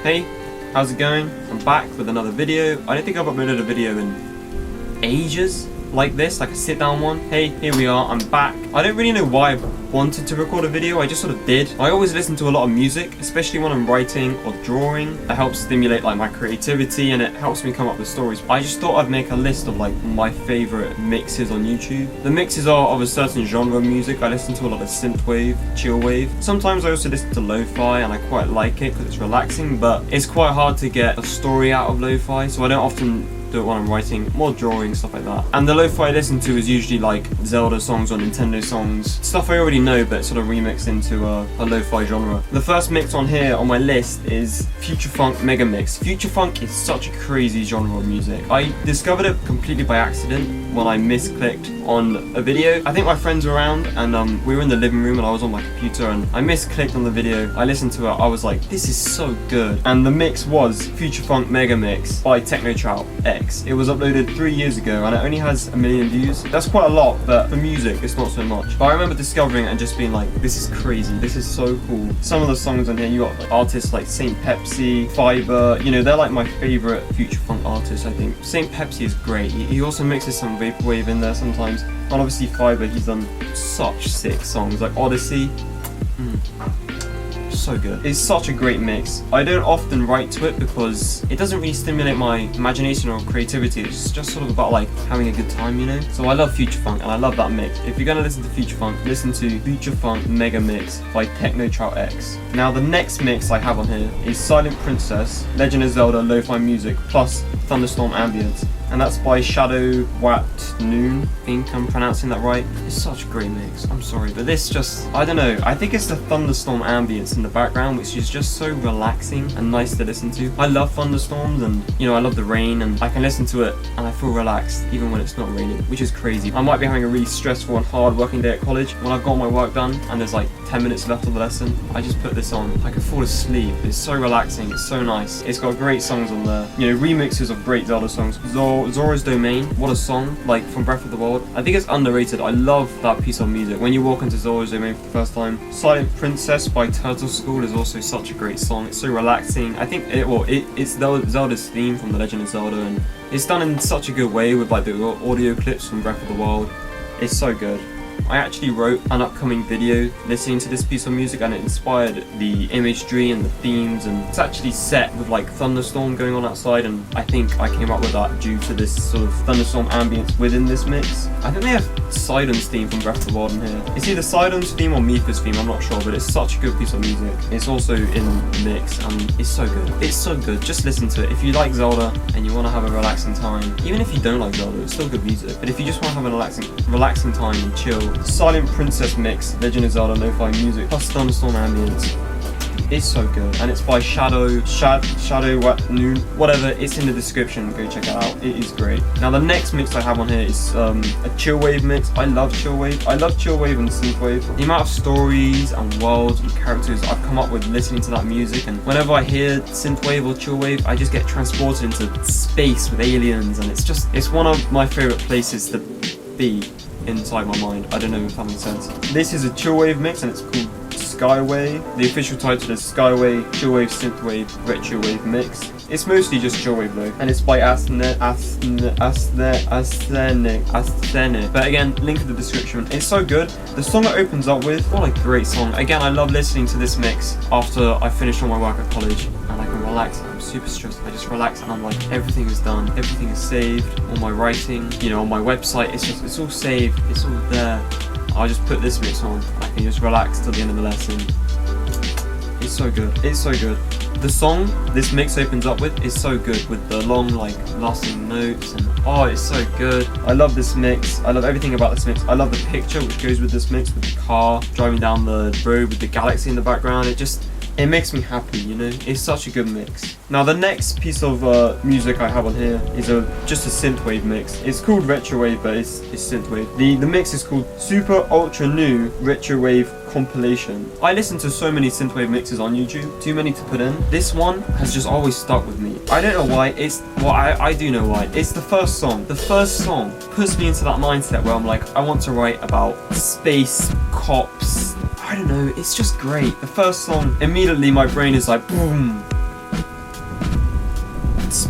Hey, how's it going? I'm back with another video. I don't think I've uploaded a video in ages like this, like a sit down one. Hey, here we are, I'm back. I don't really know why I wanted to record a video, I just sort of did. I always listen to a lot of music, especially when I'm writing or drawing. It helps stimulate like my creativity and it helps me come up with stories. I just thought I'd make a list of like my favorite mixes on YouTube. The mixes are of a certain genre of music. I listen to a lot of Synthwave, Chillwave. Sometimes I also listen to lo-fi and I quite like it because it's relaxing, but it's quite hard to get a story out of lo-fi, so I don't often do it when I'm writing, more drawing, stuff like that. And the lo-fi I listen to is usually like Zelda songs or Nintendo songs, stuff I already know but sort of remixed into a lo-fi genre. The first mix on here on my list is Future Funk Megamix. Future Funk is such a crazy genre of music. I discovered it completely by accident when I misclicked on a video. I think my friends were around and we were in the living room and I was on my computer and I misclicked on the video. I listened to it, I was like, this is so good. And the mix was Future Funk Megamix by TechnoTrout X. It was uploaded 3 years ago and it only has 1 million views. That's quite a lot, but for music it's not so much. But I remember discovering it and just being like, this is crazy, this is so cool. Some of the songs on here, you got like artists like Saint Pepsi, Fiber, you know, they're like my favorite Future Funk artists, I think. Saint Pepsi is great. He also mixes some vaporwave in there sometimes. And obviously Fiber, he's done such sick songs like Odyssey. So good. It's such a great mix. I don't often write to it because it doesn't really stimulate my imagination or creativity. It's just sort of about like having a good time, you know? So I love Future Funk and I love that mix. If you're gonna listen to Future Funk, listen to Future Funk Mega Mix by TechnoTrout X. Now the next mix I have on here is Silent Princess, Legend of Zelda Lo-Fi Music plus Thunderstorm Ambience. And that's by shadowatnoon. I think I'm pronouncing that right. It's such a great mix. I'm sorry, but this just, I don't know. I think it's the thunderstorm ambience in the background, which is just so relaxing and nice to listen to. I love thunderstorms and, you know, I love the rain and I can listen to it and I feel relaxed even when it's not raining, which is crazy. I might be having a really stressful and hard working day at college. When I've got my work done and there's like 10 minutes left of the lesson, I just put this on. I can fall asleep. It's so relaxing. It's so nice. It's got great songs on there. You know, remixes of great Zelda songs. Zora's Domain, what a song, like from Breath of the Wild. I think it's underrated. I love that piece of music. When you walk into Zora's Domain for the first time. Silent Princess by Turtle School is also such a great song. It's so relaxing. I think it's Zelda's theme from The Legend of Zelda and it's done in such a good way with like the audio clips from Breath of the Wild. It's so good. I actually wrote an upcoming video listening to this piece of music and it inspired the imagery and the themes, and it's actually set with like thunderstorm going on outside, and I think I came up with that due to this sort of thunderstorm ambience within this mix. I think they have Sidon's theme from Breath of the Wild in here. It's either Sidon's theme or Mipha's theme, I'm not sure, but it's such a good piece of music. It's also in the mix and it's so good. It's so good, just listen to it. If you like Zelda and you want to have a relaxing time, even if you don't like Zelda, it's still good music, but if you just want to have a relaxing time and chill, Silent Princess mix, Legend of Zelda Lo-Fi Music plus Thunderstorm Ambience. It's so good, and it's by shadowatnoon, whatever. It's in the description. Go check it out. It is great. Now the next mix I have on here is a Chillwave mix. I love Chillwave. I love Chillwave and Synthwave. The amount of stories and worlds and characters I've come up with listening to that music, and whenever I hear Synthwave or Chillwave, I just get transported into space with aliens, and it's one of my favorite places to be inside my mind. I don't know if that makes sense. This is a Chillwave mix and it's called SKYWAY. The official title is SKYWAY Chillwave Synthwave Retrowave Mix. It's mostly just Chillwave though, and it's by Asthenic. But again, link in the description. It's so good. The song it opens up with, what a great song. Again, I love listening to this mix after I finish all my work at college and I can relax. I'm super stressed. I just relax and I'm like, everything is done, everything is saved. All my writing, you know, on my website, it's all saved, it's all there. I'll just put this mix on. I can just relax till the end of the lesson. It's so good. It's so good. The song this mix opens up with is so good, with the long, like, lasting notes, and oh, it's so good. I love this mix. I love everything about this mix. I love the picture which goes with this mix, with the car driving down the road with the galaxy in the background. It makes me happy, you know? It's such a good mix. Now the next piece of music I have on here is just a synthwave mix. It's called Retrowave, but it's synthwave. The mix is called Super Ultra New Retrowave Compilation. I listen to so many synthwave mixes on YouTube, too many to put in. This one has just always stuck with me. I don't know why. I do know why. It's the first song. The first song puts me into that mindset where I'm like, I want to write about space, cops. I don't know, it's just great. The first song, immediately my brain is like, boom.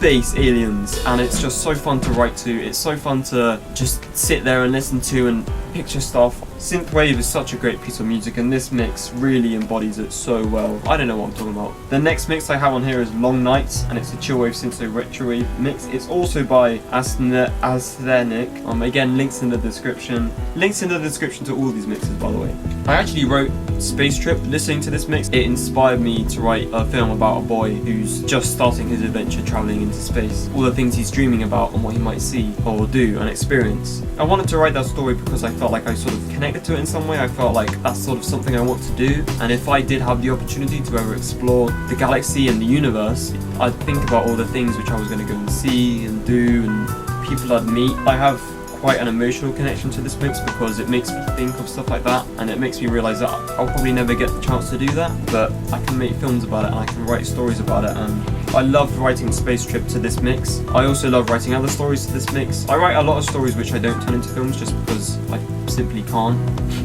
space aliens, and it's just so fun to write to. It's so fun to just sit there and listen to and picture stuff. Synthwave is such a great piece of music, and this mix really embodies it so well. I don't know what I'm talking about. The next mix I have on here is Long Nights, and it's a Chillwave Synthwave Retrowave mix. It's also by Asthenic. Again, links in the description. Links in the description to all these mixes, by the way. I actually wrote Space Trip listening to this mix. It inspired me to write a film about a boy who's just starting his adventure traveling into space. All the things he's dreaming about and what he might see or do and experience. I wanted to write that story because I felt like I sort of connected to it in some way. I felt like that's sort of something I want to do, and if I did have the opportunity to ever explore the galaxy and the universe, I'd think about all the things which I was going to go and see and do and people I'd meet. I have quite an emotional connection to this mix because it makes me think of stuff like that, and it makes me realise that I'll probably never get the chance to do that, but I can make films about it and I can write stories about it, and I love writing Space Trip to this mix. I also love writing other stories to this mix. I write a lot of stories which I don't turn into films just because I simply can't.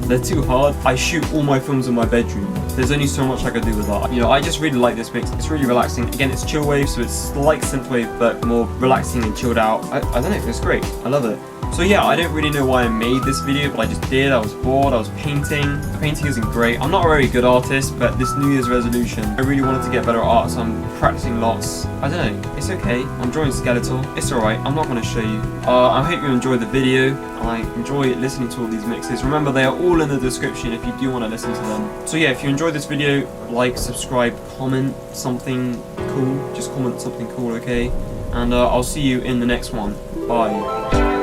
They're too hard. I shoot all my films in my bedroom. There's only so much I could do with that. You know, I just really like this mix. It's really relaxing. Again, it's Chillwave, so it's like Synthwave, but more relaxing and chilled out. I don't know, it's great. I love it. So yeah, I don't really know why I made this video, but I just did. I was bored, I was painting. Painting isn't great. I'm not a very good artist, but this New Year's resolution, I really wanted to get better at art, so I'm practicing lots. I don't know, it's okay. I'm drawing skeletal. It's alright, I'm not going to show you. I hope you enjoyed the video, and I enjoy listening to all these mixes. Remember, they are all in the description if you do want to listen to them. So yeah, if you enjoyed this video, like, subscribe, comment something cool. Just comment something cool, okay? And I'll see you in the next one. Bye.